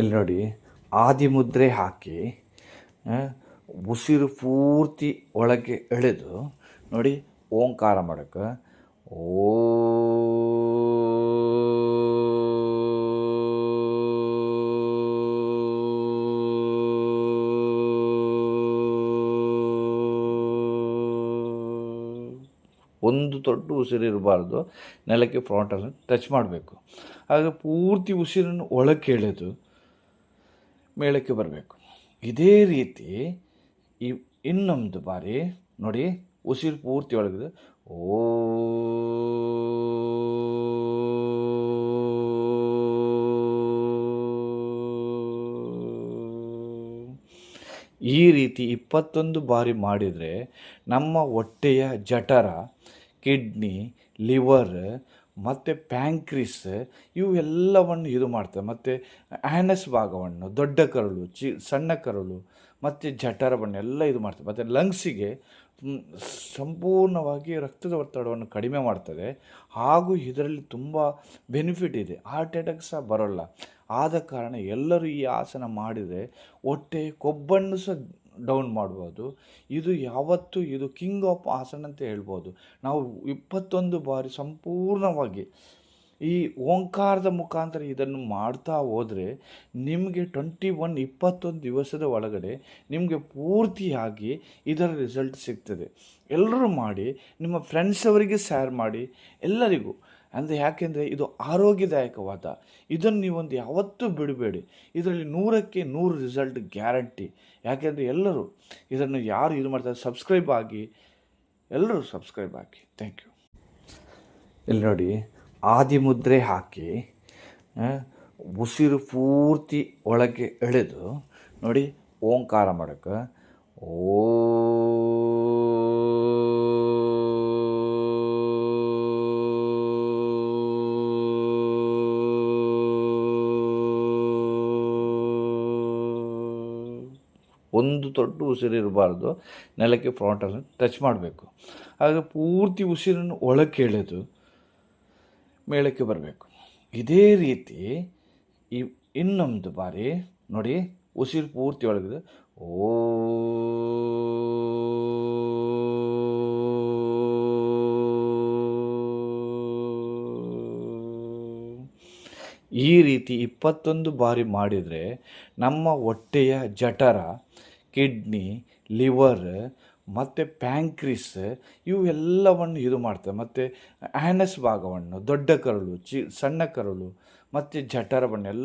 ಇಲ್ಲಿ ನೋಡಿ, ಆದಿಮುದ್ರೆ ಹಾಕಿ ಉಸಿರು ಪೂರ್ತಿ ಒಳಗೆ ಎಳೆದು ನೋಡಿ ಓಂಕಾರ ಮಾಡೋಕ್ಕೆ ಓ ಒಂದು ದೊಡ್ಡ ಉಸಿರು ಇರಬಾರ್ದು, ನೆಲಕ್ಕೆ ಫ್ರಾಂಟನ್ನು ಟಚ್ ಮಾಡಬೇಕು. ಆಗ ಪೂರ್ತಿ ಉಸಿರನ್ನು ಒಳಕ್ಕೆ ಎಳೆದು ಮೇಲಕ್ಕೆ ಬರಬೇಕು. ಇದೇ ರೀತಿ ಇನ್ನೊಂದು ಬಾರಿ ನೋಡಿ, ಉಸಿರು ಪೂರ್ತಿ ಒಳಗಿದೆ ಓ ಈ ರೀತಿ 21 ಬಾರಿ ಮಾಡಿದರೆ ನಮ್ಮ ಹೊಟ್ಟೆಯ ಜಠರ, ಕಿಡ್ನಿ, ಲಿವರ್ ಮತ್ತು ಪ್ಯಾಂಕ್ರಿಸ್ ಇವೆಲ್ಲವನ್ನು ಇದು ಮಾಡ್ತವೆ. ಮತ್ತು ಆ್ಯನಸ್ ಭಾಗವನ್ನು, ದೊಡ್ಡ ಕರಳು, ಸಣ್ಣ ಕರಳು ಮತ್ತು ಜಠರವನ್ನು ಎಲ್ಲ ಇದು ಮಾಡ್ತದೆ. ಮತ್ತು ಲಂಗ್ಸಿಗೆ ಸಂಪೂರ್ಣವಾಗಿ ರಕ್ತದ ಒತ್ತಡವನ್ನು ಕಡಿಮೆ ಮಾಡ್ತದೆ. ಹಾಗೂ ಇದರಲ್ಲಿ ತುಂಬ ಬೆನಿಫಿಟ್ ಇದೆ, ಹಾರ್ಟ್ ಅಟ್ಯಾಕ್ ಸಹ ಬರೋಲ್ಲ. ಆದ ಕಾರಣ ಎಲ್ಲರೂ ಈ ಆಸನ ಮಾಡಿದರೆ ಹೊಟ್ಟೆ ಕೊಬ್ಬನ್ನು ಸಹ ಡೌನ್ ಮಾಡ್ಬೋದು. ಇದು ಕಿಂಗ್ ಆಫ್ ಆಸನ ಅಂತ ಹೇಳ್ಬೋದು. ನಾವು 21 ಬಾರಿ ಸಂಪೂರ್ಣವಾಗಿ ಈ ಓಂಕಾರದ ಮುಖಾಂತರ ಇದನ್ನು ಮಾಡ್ತಾ ಹೋದರೆ ನಿಮಗೆ 21 ದಿವಸದ ಒಳಗಡೆ ನಿಮಗೆ ಪೂರ್ತಿಯಾಗಿ ಇದರ ರಿಸಲ್ಟ್ ಸಿಗ್ತದೆ. ಎಲ್ಲರೂ ಮಾಡಿ, ನಿಮ್ಮ ಫ್ರೆಂಡ್ಸ್ ಅವರಿಗೆ ಶೇರ್ ಮಾಡಿ, ಎಲ್ಲರಿಗೂ. ಅಂದರೆ ಯಾಕೆಂದರೆ ಇದು ಆರೋಗ್ಯದಾಯಕವಾದ, ಇದನ್ನು ನೀವೊಂದು ಯಾವತ್ತೂ ಬಿಡಬೇಡಿ. ಇದರಲ್ಲಿ 100ಕ್ಕೆ 100 ರಿಸಲ್ಟ್ ಗ್ಯಾರಂಟಿ. ಯಾಕೆಂದರೆ ಎಲ್ಲರೂ ಇದನ್ನು ಯಾರು ಇದು ಮಾಡ್ತಾರೆ, ಸಬ್ಸ್ಕ್ರೈಬ್ ಆಗಿ, ಎಲ್ಲರೂ ಸಬ್ಸ್ಕ್ರೈಬ್ ಆಗಿ. Thank you. ಇಲ್ಲಿ ನೋಡಿ, ಆದಿಮುದ್ರೆ ಹಾಕಿ ಉಸಿರು ಪೂರ್ತಿ ಒಳಗೆ ಎಳೆದು ನೋಡಿ ಓಂಕಾರ ಮಾಡೋಕ್ಕೆ ಓ ಒಂದು ದೊಡ್ಡ ಉಸಿರು ಇರಬಾರ್ದು, ನೆಲಕ್ಕೆ ಫ್ರಾಂಟನ್ನು ಟಚ್ ಮಾಡಬೇಕು. ಆಗ ಪೂರ್ತಿ ಉಸಿರನ್ನು ಒಳಕ್ಕೆ ಎಳೆದು ಮೇಲಕ್ಕೆ ಬರಬೇಕು. ಇದೇ ರೀತಿ ಇನ್ನೊಂದು ಬಾರಿ ನೋಡಿ, ಉಸಿರು ಪೂರ್ತಿ ಒಳಗಿದೆ ಓ ಈ ರೀತಿ 21 ಬಾರಿ ಮಾಡಿದರೆ ನಮ್ಮ ಹೊಟ್ಟೆಯ ಜಠರ, ಕಿಡ್ನಿ, ಲಿವರ್ ಮತ್ತು ಪ್ಯಾಂಕ್ರಿಸ್ ಇವೆಲ್ಲವನ್ನು ಇದು ಮಾಡ್ತವೆ. ಮತ್ತು ಆ್ಯನಸ್ ಭಾಗವನ್ನು, ದೊಡ್ಡ ಕರಳು, ಸಣ್ಣ ಕರಳು ಮತ್ತು ಜಠರವನ್ನೆಲ್ಲ